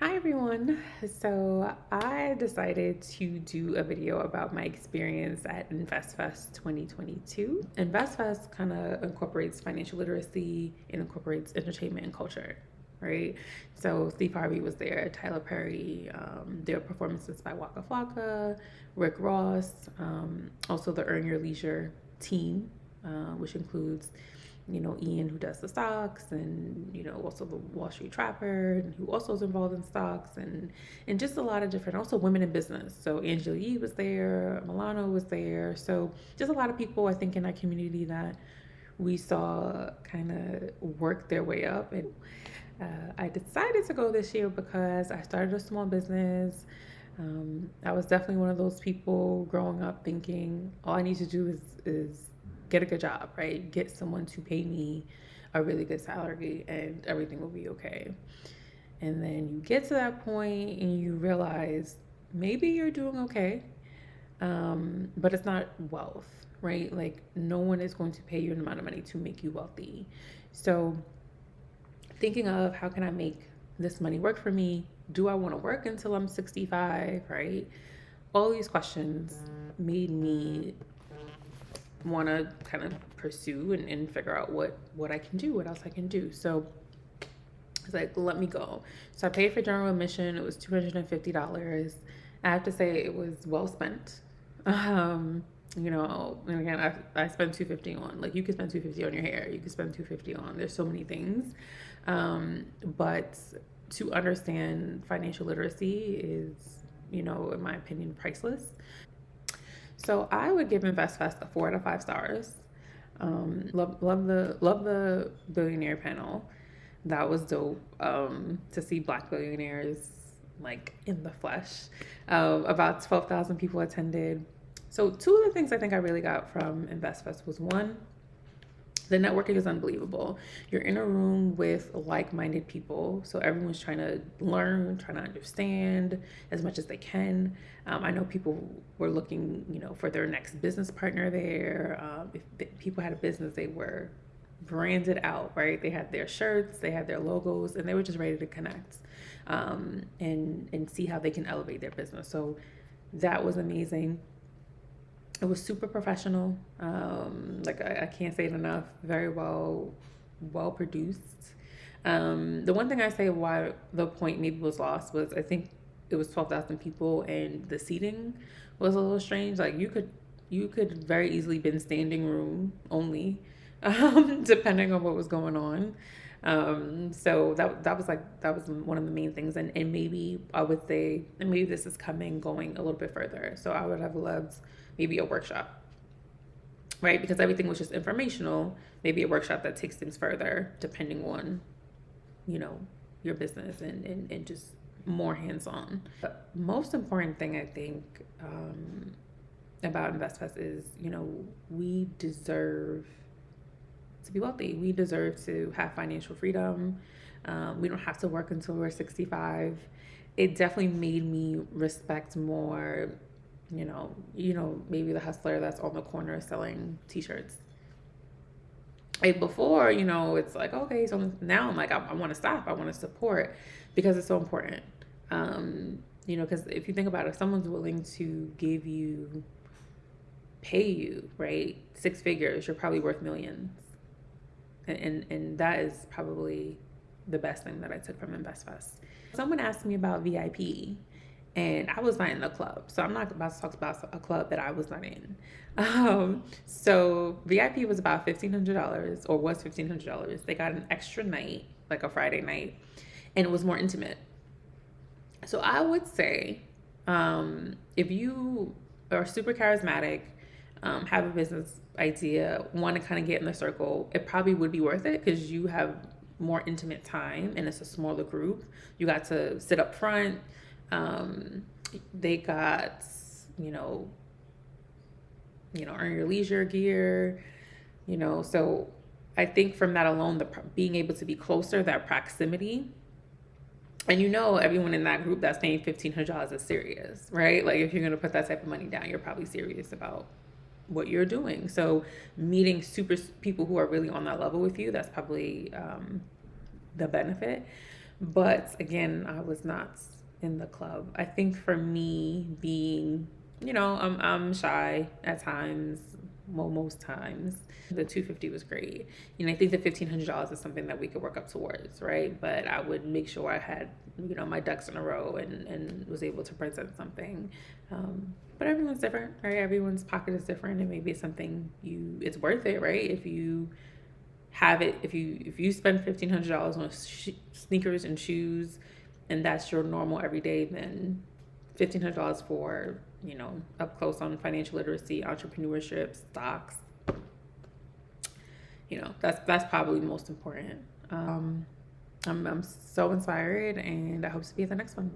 Hi everyone. So I decided to do a video about my experience at InvestFest 2022. InvestFest kind of incorporates financial literacy and incorporates entertainment and culture, right? So Steve Harvey was there, Tyler Perry, there were performances by Waka Flocka, Rick Ross, also the Earn Your Leisure team, which includes Ian who does the stocks and, also the Wall Street Trapper and who also is involved in stocks and just a lot of different, also women in business. So Angela Yee was there, Milano was there. So just a lot of people I think in our community that we saw kind of work their way up. And I decided to go this year because I started a small business. I was definitely one of those people growing up thinking all I need to do is get a good job, right? Get someone to pay me a really good salary and everything will be okay. And then you get to that point and you realize maybe you're doing okay, but it's not wealth, right? Like no one is going to pay you an amount of money to make you wealthy. So thinking of how can I make this money work for me? Do I want to work until I'm 65, right? All these questions made me want to kind of pursue and figure out what I can do, what else I can do. So it's like, let me go. So I paid for general admission. It was $250. I have to say it was well spent. And again, I spent 250 on, like, you could spend 250 on your hair, you could spend 250 on, there's so many things. But to understand financial literacy is, in my opinion, priceless. So I would give InvestFest a 4 out of 5 stars. Love the billionaire panel. That was dope. To see Black billionaires like in the flesh. About 12,000 people attended. So two of the things I think I really got from InvestFest was one, the networking is unbelievable. You're in a room with like-minded people, so everyone's trying to learn, trying to understand as much as they can. I know people were looking, for their next business partner there. If people had a business, they were branded out, right? They had their shirts, they had their logos, and they were just ready to connect, and see how they can elevate their business. So that was amazing. It was super professional. Like I can't say it enough. Very well produced. The one thing I say why the point maybe was lost was I think it was 12,000 people and the seating was a little strange. Like you could very easily been standing room only, depending on what was going on. So that was one of the main things, and maybe I would say, and maybe this is coming going a little bit further. So I would have loved maybe a workshop, right? Because everything was just informational. Maybe a workshop that takes things further, depending on, you know, your business and just more hands on. The most important thing I think about InvestFest is, we deserve to be wealthy. We deserve to have financial freedom. We don't have to work until we're 65. It definitely made me respect more, maybe the hustler that's on the corner selling t-shirts. Like before, it's like, okay, so now I'm like, I want to stop. I want to support because it's so important. Because if you think about it, if someone's willing to pay you, right, 6 figures, you're probably worth millions. And that is probably the best thing that I took from InvestFest. Someone asked me about VIP, and I was not in the club, so I'm not about to talk about a club that I was not in. So VIP was about $1,500, or was $1,500. They got an extra night, like a Friday night, and it was more intimate. So I would say, if you are super charismatic, have a business idea, want to kind of get in the circle, it probably would be worth it because you have more intimate time and it's a smaller group. You got to sit up front. They got, you know, earn your leisure gear, so I think from that alone, being able to be closer, that proximity, and everyone in that group that's paying $1,500 is serious, right? Like if you're gonna put that type of money down, you're probably serious about what you're doing. So meeting super people who are really on that level with you, that's probably the benefit. But again, I was not in the club. I think for me, being, I'm shy at times, well, most times. The 250 was great. I think the $1,500 is something that we could work up towards, right? But I would make sure I had, my ducks in a row and was able to present something. But everyone's different, right? Everyone's pocket is different, and maybe it's something it's worth it, right? If you have it, if you spend $1,500 on sneakers and shoes, and that's your normal everyday, then $1,500 for up close on financial literacy, entrepreneurship, stocks. That's probably most important. I'm so inspired, and I hope to be at the next one.